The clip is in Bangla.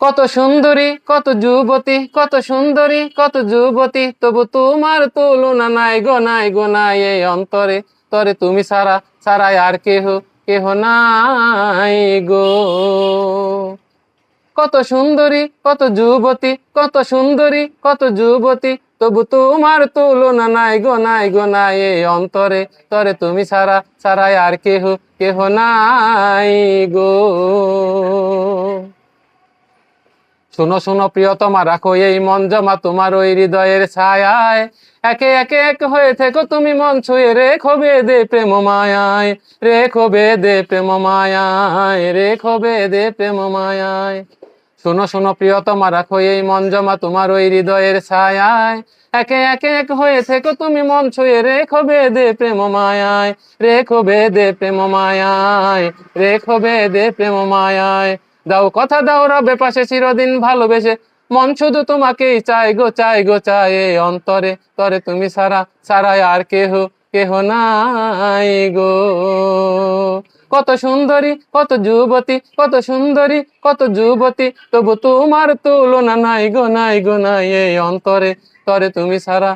কত সুন্দরী কত যুবতী, কত সুন্দরী কত যুবতী, তবু তোমার তুলনা নাই গো নাই গো নাই এই অন্তরে। তরে তুমি সারা সারাই আর কেহ কেহ নাই গো। কত সুন্দরী কত যুবতী, কত সুন্দরী কত যুবতী, তবু তোমার তুলনা নাই গো নাই গো নাই এই অন্তরে। তরে তুমি সারা সারাই আর কেহ কেহ নাই গো। শোনো শোনো প্রিয়তমা, রাখো এই মন জমা তোমার ওই হৃদয়ের ছায়ায়। একে একে এক হয়ে থেকো তুমি মন ছুঁয়ে, রেখো বেদে প্রেম মায়ায়, রেখো বেদে প্রেম মায়ায়, রেখো বেদে প্রেম মায়ায়। শোনো শোনো প্রিয়তমা, রাখো এই মন জমা তোমার ওই হৃদয়ের ছায়ায়। একে একে এক হয়ে থেকো তুমি মন ছুঁয়ে, রেখো বেদে প্রেম মায়ায়, রেখো বেদে প্রেম মায়ায়, রেখো বেদে প্রেম মায়ায়। দাও কথা দাও রবে পাশে চিরদিন ভালোবেসে, মন শুধু তোমাকেই চাই গো চাই গো চাই এই অন্তরে। তরে তুমি সারা সারাই আর কেহ কেহ নাই গো। কত সুন্দরী কত যুবতী, কত সুন্দরী কত যুবতী, তবু তোমার তুলনা নাই গো নাই গো নাই এই অন্তরে। তরে তুমি সারা